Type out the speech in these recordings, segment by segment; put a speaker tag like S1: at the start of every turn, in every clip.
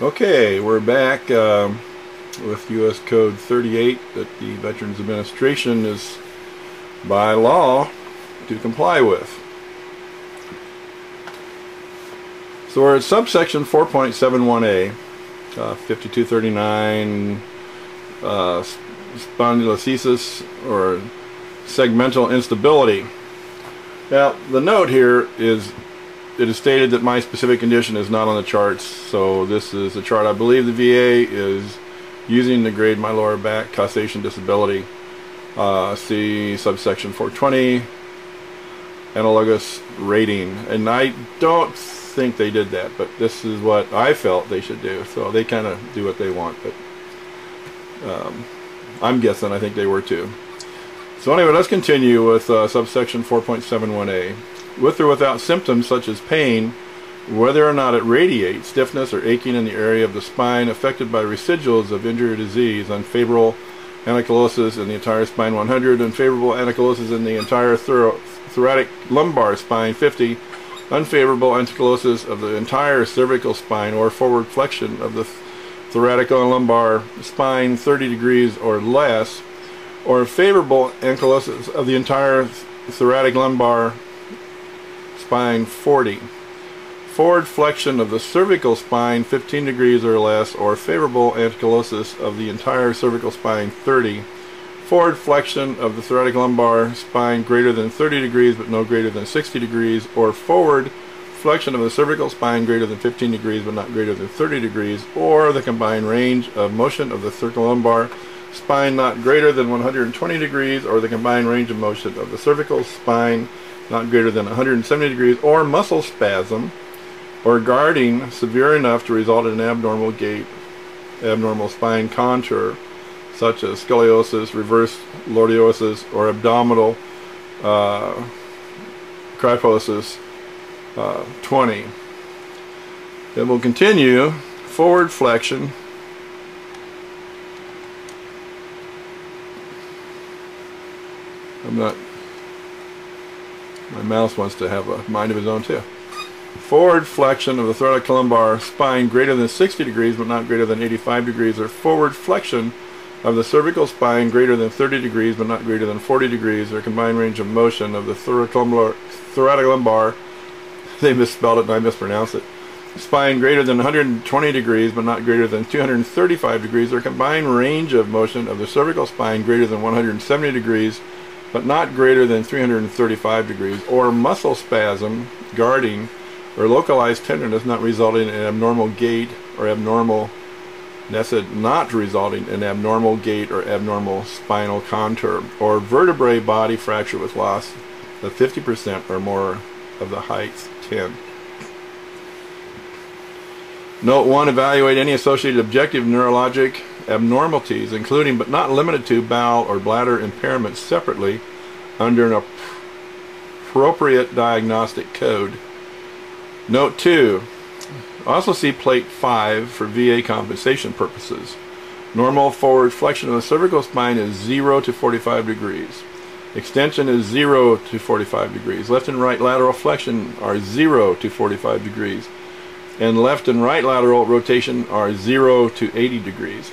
S1: Okay, we're back with U.S. Code 38 that the Veterans Administration is by law to comply with. So we're at subsection 4.71a, 5239, spondylolisthesis or segmental instability. Now, the note here is it is stated that my specific condition is not on the charts, so this is a chart I believe the VA is using to grade my lower back causation disability. See subsection 420, analogous rating. And I don't think they did that, but this is what I felt they should do. So they kind of do what they want, but I'm guessing I think they were too. So anyway, let's continue with subsection 4.71a. With or without symptoms such as pain, whether or not it radiates, stiffness or aching in the area of the spine affected by residuals of injury or disease, unfavorable ankylosing in the entire spine 100, unfavorable ankylosing in the entire thoracic lumbar spine 50, unfavorable ankylosing of the entire cervical spine or forward flexion of the thoracic and lumbar spine 30 degrees or less, or favorable ankylosing of the entire thoracic lumbar spine 40. Forward flexion of the cervical spine 15 degrees or less, or favorable ankylosing of the entire cervical spine 30. Forward flexion of the thoracic lumbar spine greater than 30 degrees but no greater than 60 degrees, or forward flexion of the cervical spine greater than 15 degrees but not greater than 30 degrees, or the combined range of motion of the cervical lumbar spine not greater than 120 degrees, or the combined range of motion of the cervical spine not greater than 170 degrees, or muscle spasm or guarding severe enough to result in an abnormal gait, abnormal spine contour, such as scoliosis, reverse lordosis, or abdominal kyphosis 20. Then we'll continue forward flexion. My mouse wants to have a mind of his own too. Forward flexion of the thoracic lumbar spine greater than 60 degrees but not greater than 85 degrees, or forward flexion of the cervical spine greater than 30 degrees but not greater than 40 degrees, or combined range of motion of the thoracic lumbar, they misspelled it and I mispronounced it, spine greater than 120 degrees but not greater than 235 degrees, or combined range of motion of the cervical spine greater than 170 degrees but not greater than 335 degrees, or muscle spasm, guarding, or localized tenderness not resulting in abnormal gait or abnormal, not resulting in abnormal gait or abnormal spinal contour, or vertebrae body fracture with loss of 50% or more of the height 10. Note 1, evaluate any associated objective neurologic abnormalities, including but not limited to bowel or bladder impairments, separately under an appropriate diagnostic code. Note 2, also see plate 5 for VA compensation purposes. Normal forward flexion of the cervical spine is 0 to 45 degrees. Extension is 0 to 45 degrees. Left and right lateral flexion are 0 to 45 degrees. And left and right lateral rotation are 0 to 80 degrees.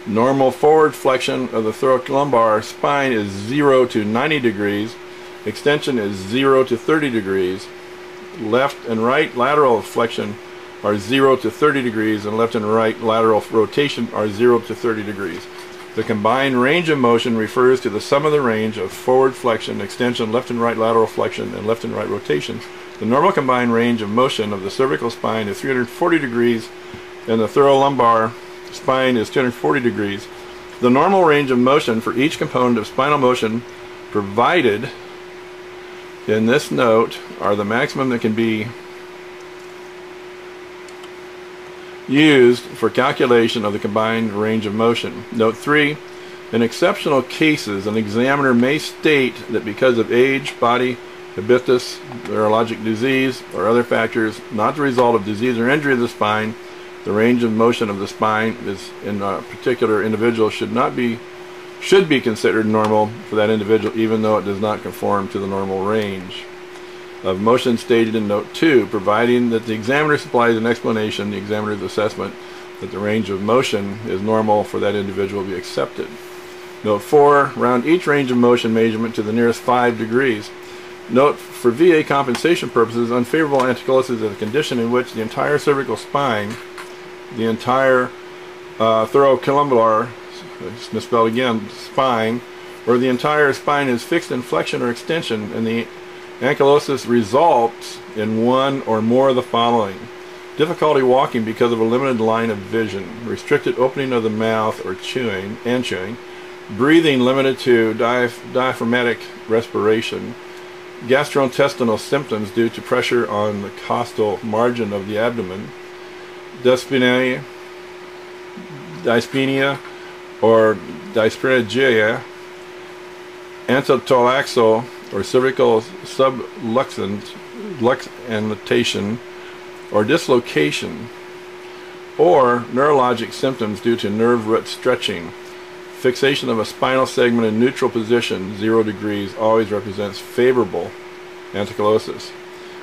S1: Normal forward flexion of the thoracic lumbar spine is 0 to 90 degrees. Extension is 0 to 30 degrees. Left and right lateral flexion are 0 to 30 degrees, and left and right lateral rotation are 0 to 30 degrees. The combined range of motion refers to the sum of the range of forward flexion, extension, left and right lateral flexion, and left and right rotation. The normal combined range of motion of the cervical spine is 340 degrees, and the thoracolumbar spine is 240 degrees. The normal range of motion for each component of spinal motion provided in this note are the maximum that can be used for calculation of the combined range of motion. Note 3, in exceptional cases, an examiner may state that because of age, body, habitus, neurologic disease, or other factors not the result of disease or injury of the spine, the range of motion of the spine is in a particular individual should be considered normal for that individual, even though it does not conform to the normal range of motion stated in Note 2, providing that the examiner supplies an explanation, the examiner's assessment, that the range of motion is normal for that individual to be accepted. Note 4, round each range of motion measurement to the nearest 5 degrees. Note, for VA compensation purposes, unfavorable antikylosis is a condition in which the entire cervical spine, the entire thoracolumbar, it's misspelled again, spine, or the entire spine is fixed in flexion or extension, and the ankylosis results in one or more of the following: difficulty walking because of a limited line of vision, restricted opening of the mouth or chewing, breathing limited to diaphragmatic respiration, gastrointestinal symptoms due to pressure on the costal margin of the abdomen, dyspnea or dyspragia, antithoraxal or cervical subluxation or dislocation, or neurologic symptoms due to nerve root stretching. Fixation of a spinal segment in neutral position, 0 degrees, always represents favorable ankylosis.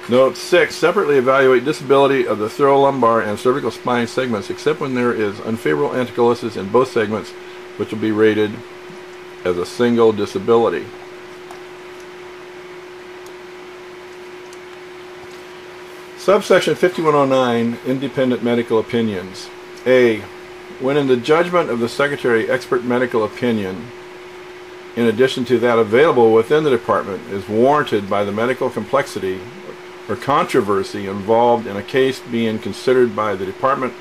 S1: Note 6. Separately evaluate disability of the thoracolumbar and cervical spine segments, except when there is unfavorable ankylosis in both segments, which will be rated as a single disability. Subsection 5109, Independent Medical Opinions. A. When in the judgment of the Secretary, expert medical opinion, in addition to that available within the Department, is warranted by the medical complexity or controversy involved in a case being considered by the Department,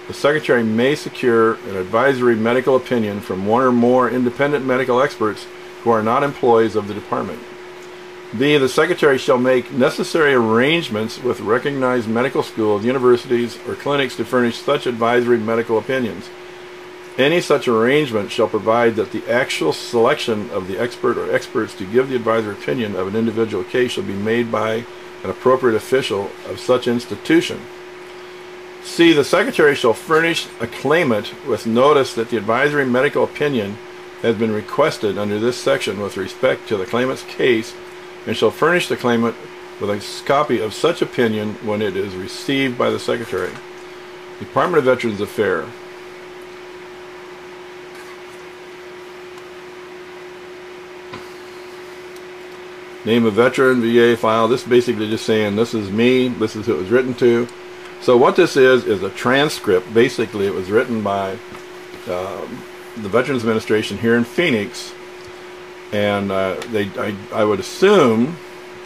S1: the Secretary may secure an advisory medical opinion from one or more independent medical experts who are not employees of the Department. B. The Secretary shall make necessary arrangements with recognized medical schools, universities, or clinics to furnish such advisory medical opinions. Any such arrangement shall provide that the actual selection of the expert or experts to give the advisory opinion of an individual case shall be made by an appropriate official of such institution. C. The Secretary shall furnish a claimant with notice that the advisory medical opinion has been requested under this section with respect to the claimant's case, and shall furnish the claimant with a copy of such opinion when it is received by the Secretary. Department of Veterans Affairs. Name of veteran, VA file. This is basically just saying this is me, this is who it was written to. So what this is a transcript. Basically it was written by the Veterans Administration here in Phoenix, and I would assume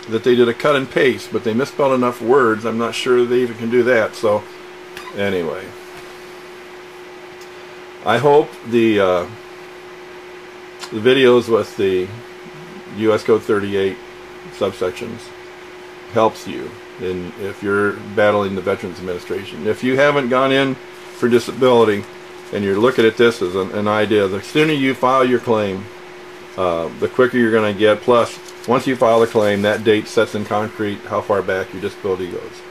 S1: that they did a cut and paste, but they misspelled enough words. I'm not sure they even can do that. So anyway, I hope the videos with the U.S. Code 38 subsections helps you if you're battling the Veterans Administration. If you haven't gone in for disability and you're looking at this as an idea, the sooner you file your claim, the quicker you're going to get. Plus, once you file a claim, that date sets in concrete how far back your disability goes.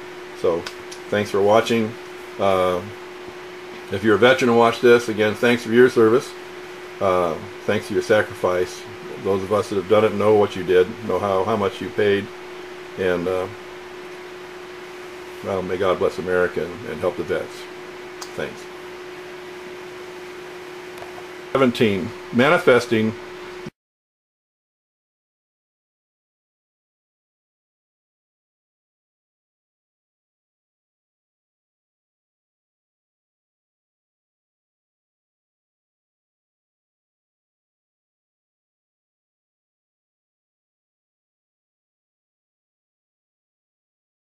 S1: So, thanks for watching. If you're a veteran and watch this, again, thanks for your service. Thanks for your sacrifice. Those of us that have done it know what you did, know how much you paid, and well, may God bless America and help the vets. Thanks. 17. Manifesting